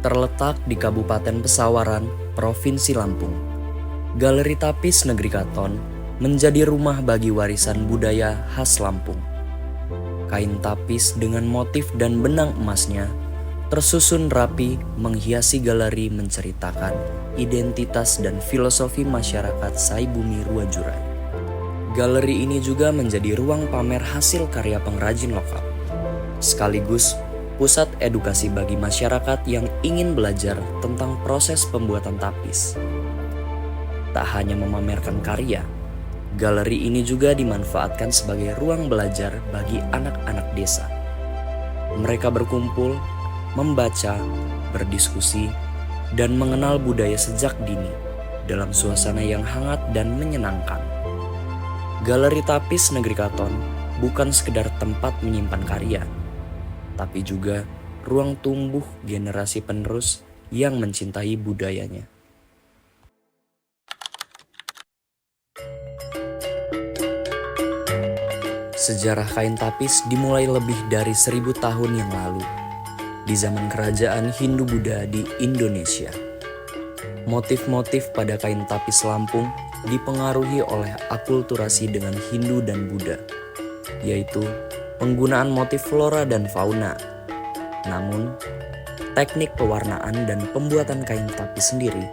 Terletak di Kabupaten Pesawaran, Provinsi Lampung, Galeri Tapis Negeri Katon menjadi rumah bagi warisan budaya khas Lampung. Kain tapis dengan motif dan benang emasnya tersusun rapi menghiasi galeri menceritakan identitas dan filosofi masyarakat Saibumi Ruwajurai. Galeri ini juga menjadi ruang pamer hasil karya pengrajin lokal, sekaligus pusat edukasi bagi masyarakat yang ingin belajar tentang proses pembuatan tapis. Tak hanya memamerkan karya, galeri ini juga dimanfaatkan sebagai ruang belajar bagi anak-anak desa. Mereka berkumpul, membaca, berdiskusi, dan mengenal budaya sejak dini dalam suasana yang hangat dan menyenangkan. Galeri Tapis Negeri Katon bukan sekedar tempat menyimpan karya, tapi juga ruang tumbuh generasi penerus yang mencintai budayanya. Sejarah kain tapis dimulai lebih dari 1000 tahun yang lalu, di zaman kerajaan Hindu-Buddha di Indonesia. Motif-motif pada kain tapis Lampung dipengaruhi oleh akulturasi dengan Hindu dan Buddha, yaitu penggunaan motif flora dan fauna. Namun, teknik pewarnaan dan pembuatan kain tapis sendiri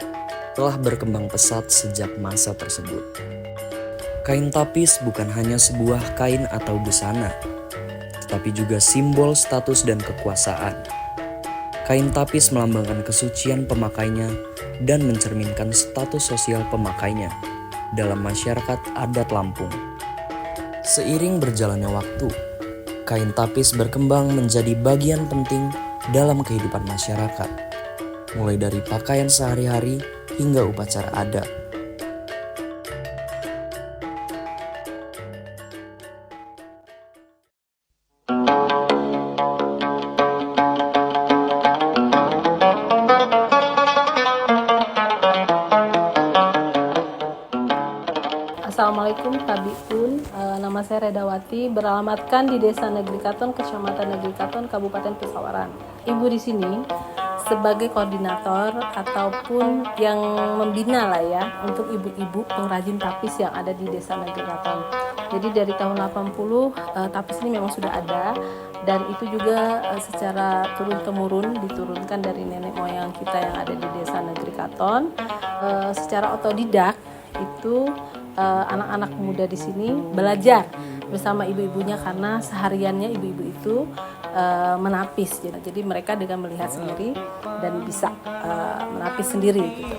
telah berkembang pesat sejak masa tersebut. Kain tapis bukan hanya sebuah kain atau busana, tetapi juga simbol status dan kekuasaan. Kain tapis melambangkan kesucian pemakainya dan mencerminkan status sosial pemakainya dalam masyarakat adat Lampung. Seiring berjalannya waktu, kain tapis berkembang menjadi bagian penting dalam kehidupan masyarakat, mulai dari pakaian sehari-hari hingga upacara adat. Assalamualaikum Tabikun, nama saya Redawati, beralamatkan di Desa Negeri Katon, Kecamatan Negeri Katon, Kabupaten Pesawaran. Ibu di sini sebagai koordinator ataupun yang membina lah ya untuk ibu-ibu pengrajin tapis yang ada di Desa Negeri Katon. Jadi dari tahun 80 tapis ini memang sudah ada, dan itu juga secara turun-temurun diturunkan dari nenek moyang kita yang ada di Desa Negeri Katon. Secara otodidak itu anak-anak muda di sini belajar bersama ibu-ibunya karena sehariannya ibu-ibu itu menapis. Jadi mereka dengan melihat sendiri dan bisa menapis sendiri gitu.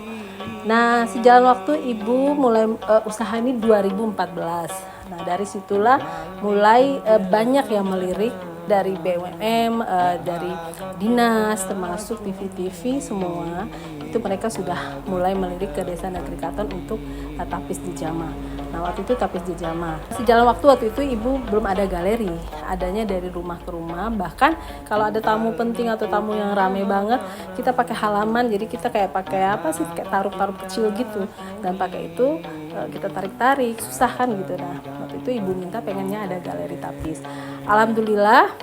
Nah, sejalan waktu ibu mulai usaha ini 2014. Nah, dari situlah mulai banyak yang melirik dari BUMN, dari dinas, termasuk TV-TV semua. Itu mereka sudah mulai melirik ke Desa Negeri Katon untuk tapis dijamah. Nah, waktu itu tapis dijamah. Sejalan waktu itu ibu belum ada galeri, adanya dari rumah ke rumah. Bahkan kalau ada tamu penting atau tamu yang rame banget, kita pakai halaman. Jadi kita kayak pakai apa sih, kayak taruh-taruh kecil gitu. Dan pakai itu kita tarik-tarik, susah kan gitu. Nah, waktu itu ibu minta pengennya ada galeri tapis. Alhamdulillah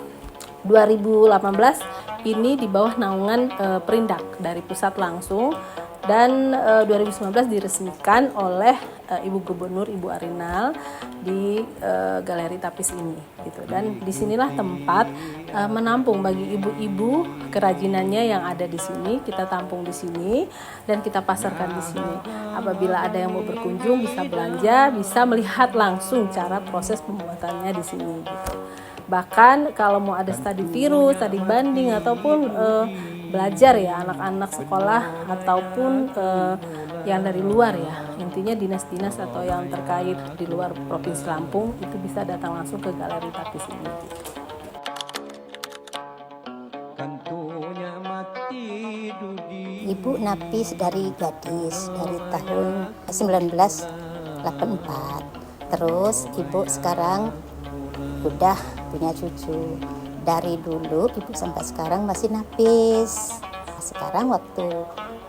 2018 ini di bawah naungan Perindak dari pusat langsung, dan 2019 diresmikan oleh Ibu Gubernur Ibu Arinal di galeri tapis ini gitu. Dan disinilah tempat menampung bagi ibu-ibu kerajinannya yang ada di sini. Kita tampung di sini dan kita pasarkan di sini. Apabila ada yang mau berkunjung bisa belanja, bisa melihat langsung cara proses pembuatannya di sini gitu. Bahkan kalau mau ada studi tiru, studi banding, ataupun belajar ya anak-anak sekolah ataupun yang dari luar ya, intinya dinas-dinas atau yang terkait di luar Provinsi Lampung itu bisa datang langsung ke galeri tapis ini. Ibu napis dari gadis dari tahun 1984. Terus ibu sekarang udah punya cucu. Dari dulu ibu sampai sekarang masih napis. Sekarang waktu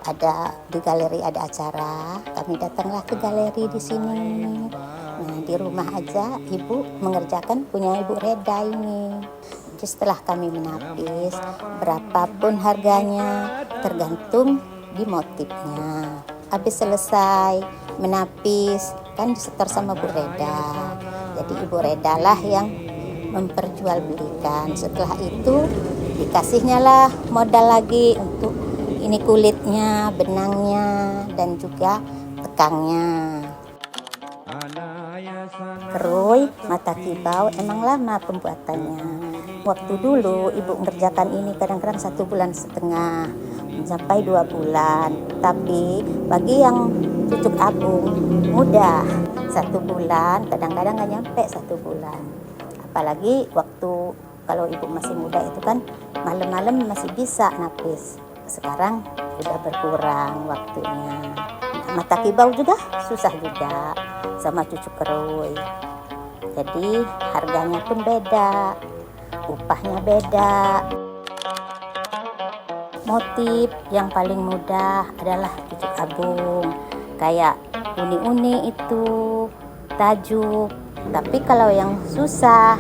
ada di galeri ada acara, kami datanglah ke galeri di sini. Nah, di rumah aja ibu mengerjakan punya Ibu Reda ini. Jadi setelah kami menapis, berapapun harganya, tergantung di motifnya. Habis selesai menapis kan disetor sama Bu Reda. Jadi Ibu Reda lah yang memperjualbelikan. Setelah itu dikasihnya lah modal lagi untuk ini kulitnya, benangnya, dan juga tekangnya. Keruy mata kibau emang lama pembuatannya. Waktu dulu ibu mengerjakan ini kadang-kadang 1,5 bulan sampai 2 bulan. Tapi bagi yang cucuk abung mudah 1 bulan, kadang-kadang nggak nyampe 1 bulan. Apalagi waktu kalau ibu masih muda itu kan malam-malam masih bisa napis. Sekarang udah berkurang waktunya. Mata kibau juga susah juga sama cucuk keruy. Jadi harganya pun beda, upahnya beda. Motif yang paling mudah adalah cucuk abung, kayak uni-uni itu, tajuk. Tapi kalau yang susah,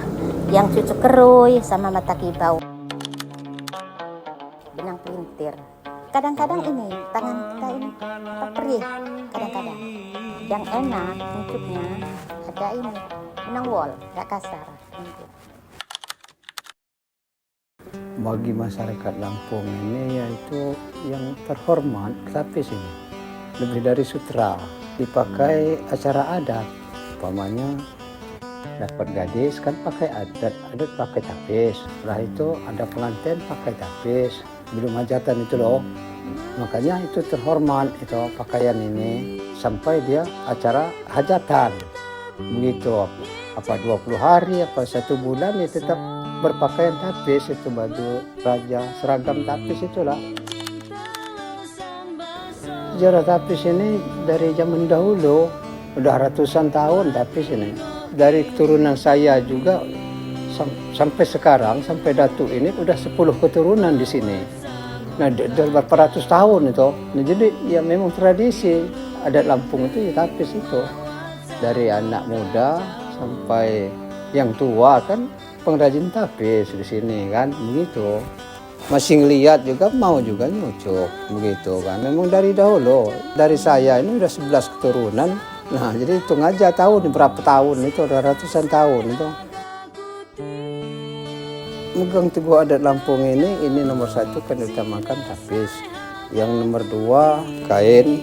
yang cucuk keruy sama mata kibau. Benang pelintir. Kadang-kadang ini tangan kita ini perih, kadang-kadang. Yang enak untuknya ada ini, benang wol, gak kasar. Bagi masyarakat Lampung ini yaitu yang terhormat tapis ini. Lebih dari sutra, dipakai acara adat. Umpamanya dapat gadis kan pakai adat pakai tapis. Setelah itu ada pengantin pakai tapis. Belum hajatan itu loh. Makanya itu terhormat itu pakaian ini sampai dia acara hajatan. Begitu. Apa 20 hari apa 1 bulan ya tetap berpakaian tapis, itu baju raja, seragam tapis itulah. Sejarah tapis ini dari zaman dahulu, udah ratusan tahun tapis ini. Dari keturunan saya juga sampai sekarang, sampai datuk ini udah 10 keturunan di sini. Nah, berapa ratus tahun itu. Nah, jadi ya memang tradisi adat Lampung itu ya tapis itu. Dari anak muda sampai yang tua kan pengrajin tapis di sini kan, begitu. Masih ngeliat juga mau juga nyucuk, begitu kan. Memang dari dahulu, dari saya ini udah 11 keturunan. Nah, jadi hitung aja tahun, berapa tahun itu, udah ratusan tahun itu. Megang teguh adat Lampung ini nomor 1 kan utamakan tapis. Yang nomor 2 kain,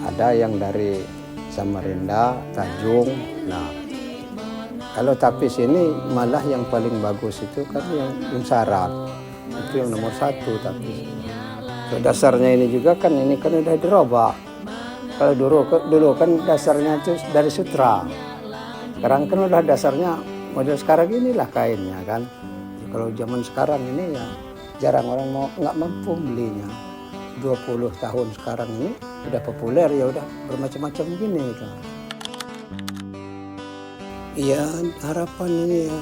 ada yang dari Samarinda, Tanjung. Nah, kalau tapis ini malah yang paling bagus itu kan yang syarat. Itu yang nomor 1 tapis. So, dasarnya ini juga kan ini kan udah dirobak. Kalau dulu kan dasarnya itu dari sutra. Sekarang kan udah dasarnya model sekarang inilah kainnya kan. Kalau zaman sekarang ini ya jarang orang nggak mampu belinya. 20 tahun sekarang ini udah populer ya udah bermacam-macam gini itu. Iya, harapan ini ya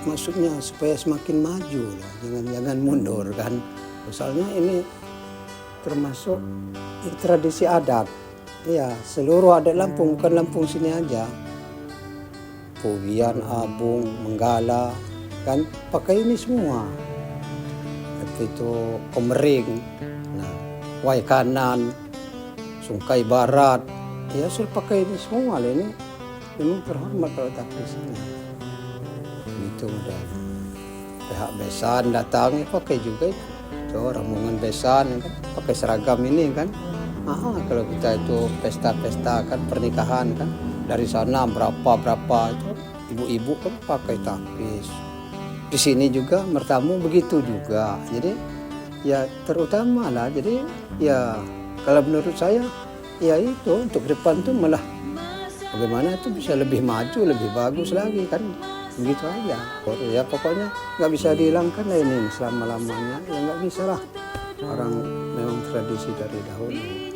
maksudnya supaya semakin maju lah, jangan mundur kan. Misalnya ini termasuk tradisi adat. Ya, seluruh adat Lampung, bukan Lampung sini aja. Pugian, Abung, Menggala, kan pakai ini semua. Itu Komering, nah, Wai Kanan, Sungkai Barat, ya sudah pakai ini semua lah ini. Memang terhormat kalau tapis ini. Itu udah pihak besan datang pakai juga itu. So, rombongan besan kan pakai seragam ini kan. Kalau kita itu pesta-pesta kan pernikahan kan dari sana berapa itu ibu-ibu kan pakai tapis. Di sini juga mertamu begitu juga. Jadi ya terutama lah. Jadi ya kalau menurut saya ya itu untuk depan tuh malah bagaimana itu bisa lebih maju, lebih bagus lagi kan, begitu aja. Ya pokoknya nggak bisa dihilangkan lah ini selama-lamanya, ya nggak bisa lah. Orang memang tradisi dari dahulu.